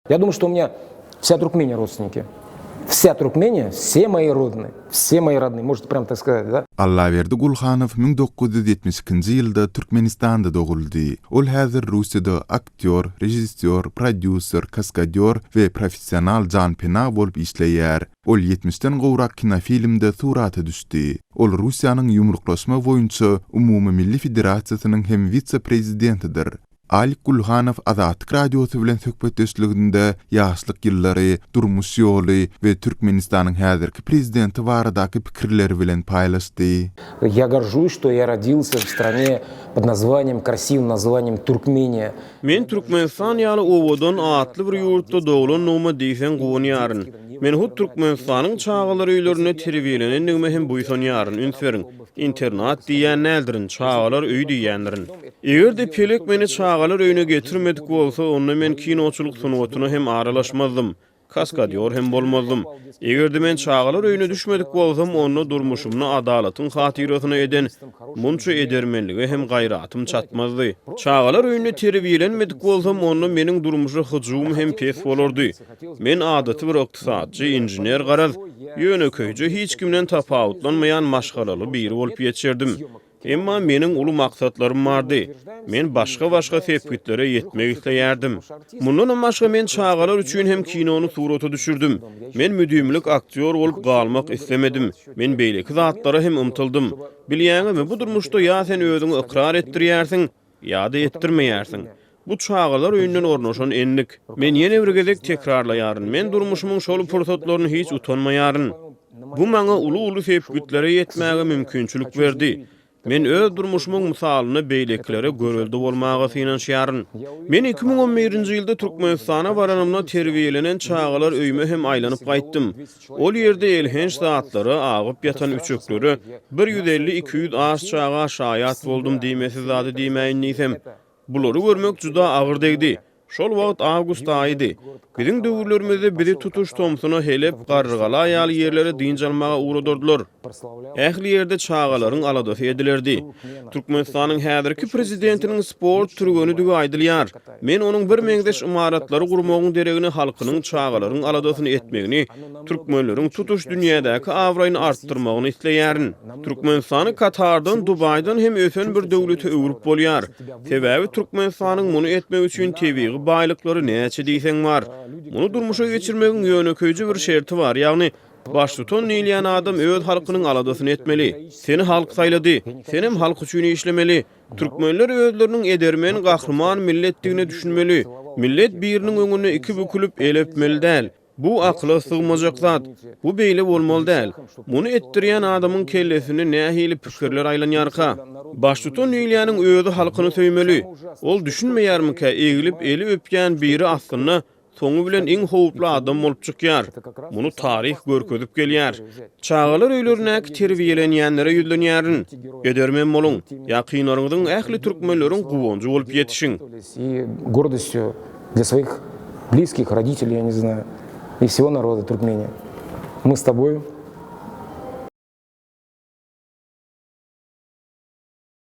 Я думаю, что у меня вся Туркмения родственники. Вся Туркмения, все мои родные, все мои родные, можете прям так сказать, да? Allaverdi Gulhanov 1972 ýylda Türkmenistanda doguldy. Ol häzir Russiýada aktyor, rejissor, prodüser, kaskadyor we professional janpena bolup işleýär. Ol 70-den gowrak kinofilmde surata düşdi. Ol Russiýanyň ýumruklaşma boýunça Umumy Milli Federasiýasynyň hem vitse-prezidentidir. Alik Gulhanov Azatlyk radiosu bilen söhbetdeşliginde ýaşlyk ýyllary, durmuş ýoly we Türkmenistanyň häzirki prezidenti baradaky pikirleri bilen paýlaşdy. Я горжусь, что я родился в стране под названием, красивым названием Туркмения. Men Türkmenistan ýaly owadan atly bir ýurtda doglan noma diýsen gownýaryn. Men hut Türkmenistanyň çağalar öýlerine terbiýelenen näme hem buýsanýaryn ünswerin. Internat diýen nädirin, çağalar öý diýenlerin. Eger pelek meni çağalar öýüne getirmedik bolsa, onda men kinoçuluk sunuwatyna hem aralaşmazdım. Kaskadyor hem bolmazdym. Egerde men çağalar öýüne düşmedik bolsam, onu durmuşumny adalatyň hatyrasyna eden munça edermenligi hem gaýratym çatmazdy. Çağalar öýüne terbiýelenmedik bolsam, onu meniň durmuşy hyjum hem pes bolardy. Men adaty bir ykdysadçy, inженер garaz, ýöneköýje hiç kimden tapawutlanmayan maşgalaly biri bolup ýetişerdim. Emma meniň uly maksatlarym bardy. Men başga sebäplere ýetmek isleýärdim. Mundan başga men çağalar üçin hem kinony surata düşürdüm. Men müdümlik aktyor bolup galmak islemedim. Men beýleki zatlara hem ymtyldym. Bilýäňmi, bu durmuşda ýa sen özüňi ikrar etdirýärsiň, ýa da etdirmeýärsiň. Bu çağalar öýünden ornaşan enlik. Men ýene bir gezek tekrarlaýaryn. Men durmuşymyň şol pursatlaryny hiç utanmaýaryn. Bu maňa uly sebäplere ýetmäge mümkinçilik berdi. Men öz durmuşymyň misalyny beýleklere göreldi bolmagy synanýaryn. Men 2011-nji ýylda Türkmenistana baranymda terbiýelenen çağalar öýüme hem aýlanyp gaýtdym. Ol ýerde elhenç zatlary, agyp ýatan üçekleri, 150-200 aş çağa şaýat boldum diýmesi zady diýmäýin nisem. Bulary görmek juda agyr degdi. Şol wagt awgust aýydy. Biziň döwürlerimizde bizi tutuş tomsuny helep garrygala ýaly ýerlere diňjalmaga uğradyrdylar. Ähli ýerde çağalaryň aladasy edilerdi. Türkmenistanyň häzirki prezidentiniň sport türgeni diýip aýdylýar. Men onuň bir meňdeş imaratlary gurmagyň deregini halkynyň çağalaryň aladasyny etmegini, türkmenleriň tutuş dünýädäki awraýyny artdyrmagyny isleýärin. Türkmenistany Katardan, Dubaýdan hem ösen bir döwlete öwürip bolýar. Sebäbi Türkmenistanyň muny etmek üçin tebii baýlyklary näçe diýseň bar. Muny durmuşa geçirmegiň ýöneköýje bir şerti bar. Ýagny baş tutan näýleýän adam öz halkynyň aladasyny etmeli. Seni halk saýlady, senem halk üçin işlemeli. Türkmenler özleriniň edermen, gahrman milletdigine düşünmeli. Millet biriniň öňüne iki bükülüp elepmeli däl. Bu akla sığmajak zat. Bu beýle bolmaly däl. Muny etdirýän adamyň kellesine nähili pikirler aýlanýarka. Baş tutan näýleýäniň özü halkyny söýmeli. Ol düşünmeýärmika egilip eli öpýän biri aslynda soňu bilen iň howply adam bolup çykýar. Muny taryh görkezip gelýär. Çağalar öýlerine terbiýelenýänlere ýüzlenýärin. Edermen boluň. Ýakynlaryňyzyň ähli türkmenleriň guwunjy bolup ýetişiň. И гордостью для своих близких, родителей, я не знаю, и всего народа Туркмении. Мы с тобой.